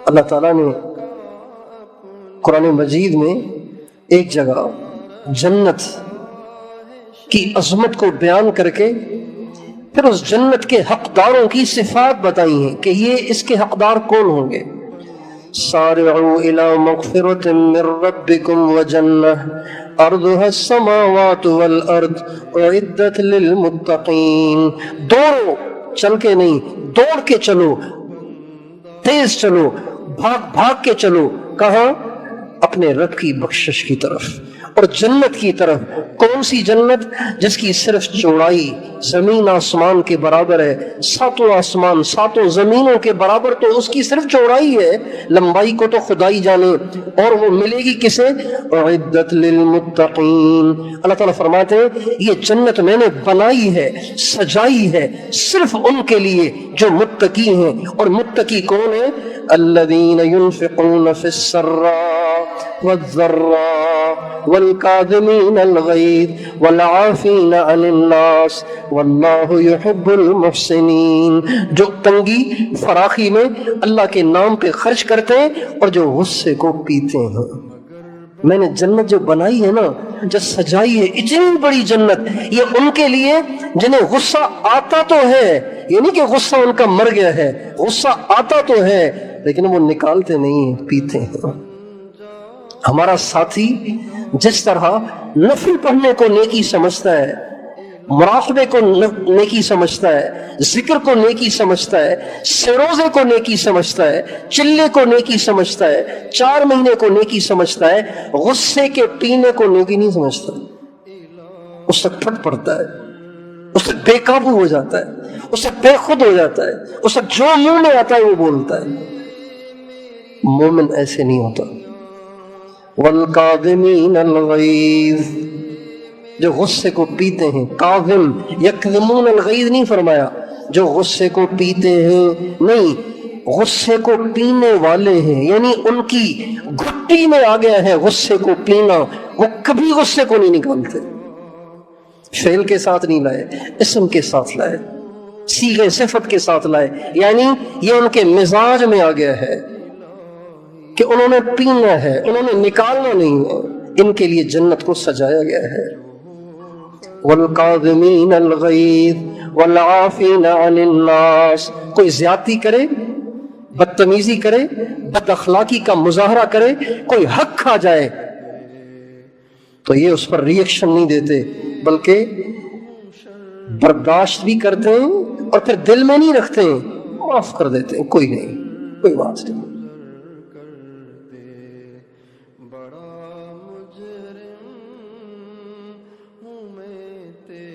اللہ تعالیٰ نے قرآن مجید میں ایک جگہ جنت کی عظمت کو بیان کر کے پھر اس جنت کے حقداروں کی صفات بتائی ہیں کہ یہ اس کے حقدار کون ہوں گے. سارعوا الى مغفرۃ من ربکم وجنہ ارضها السماوات والارض اعدت للمتقین. دوڑو، چل کے نہیں، دوڑ کے چلو، تیز چلو، بھاگ بھاگ کے چلو. کہاں؟ اپنے رب کی بخشش کی طرف اور جنت کی طرف. کون سی جنت؟ جس کی صرف چوڑائی زمین آسمان کے برابر ہے. ساتوں آسمان ساتوں زمینوں کے برابر تو اس کی صرف چوڑائی ہے، لمبائی کو تو خدائی جانے. اور وہ ملے گی کسے؟ اعدت للمتقین. اللہ تعالیٰ فرماتے ہیں یہ جنت میں نے بنائی ہے، سجائی ہے صرف ان کے لیے جو متقی ہیں. اور متقی کون ہیں؟ الذین ينفقون فی السراء والضراء والکاظمین الغیظ والعافین عن الناس واللہ یحب المحسنین. جو تنگی فراخی میں اللہ کے نام پہ خرچ کرتے ہیں اور جو غصے کو پیتے ہیں. میں نے جنت جو بنائی ہے نا، جو سجائی ہے، اتنی بڑی جنت، یہ ان کے لیے جنہیں غصہ آتا تو ہے. یہ نہیں کہ غصہ ان کا مر گیا ہے، غصہ آتا تو ہے لیکن وہ نکالتے نہیں ہیں، پیتے ہیں. ہمارا ساتھی جس طرح نفل پڑھنے کو نیکی سمجھتا ہے، مراقبے کو نیکی سمجھتا ہے، ذکر کو نیکی سمجھتا ہے، سروزے کو نیکی سمجھتا ہے، چلے کو نیکی سمجھتا ہے، 4 مہینے کو نیکی سمجھتا ہے، غصے کے پینے کو نیکی نہیں سمجھتا. اس سے پھٹ پڑتا ہے، اس سے بے قابو ہو جاتا ہے، اس سے بے خود ہو جاتا ہے، اس سے جو منہ میں آتا ہے وہ بولتا ہے. مومن ایسے نہیں ہوتا. والکاظمین الغیظ، جو غصے کو پیتے ہیں. کاظم، یکظمون الغیظ نہیں فرمایا جو غصے کو پیتے ہیں، نہیں، غصے کو پینے والے ہیں. یعنی ان کی گھٹی میں آ گیا ہے غصے کو پینا. وہ کبھی غصے کو نہیں نکالتے. فعل کے ساتھ نہیں لائے، اسم کے ساتھ لائے، صیغہ صفت کے ساتھ لائے. یعنی یہ ان کے مزاج میں آ گیا ہے کہ انہوں نے پینا ہے، انہوں نے نکالنا نہیں ہے. ان کے لیے جنت کو سجایا گیا ہے. والکاظمین الغیظ والعافین عن الناس. کوئی زیادتی کرے، بدتمیزی کرے، بد اخلاقی کا مظاہرہ کرے، کوئی حق کھا جائے تو یہ اس پر ریئیکشن نہیں دیتے بلکہ برداشت بھی کرتے ہیں اور پھر دل میں نہیں رکھتے ہیں، معاف کر دیتے ہیں. کوئی نہیں، کوئی بات نہیں.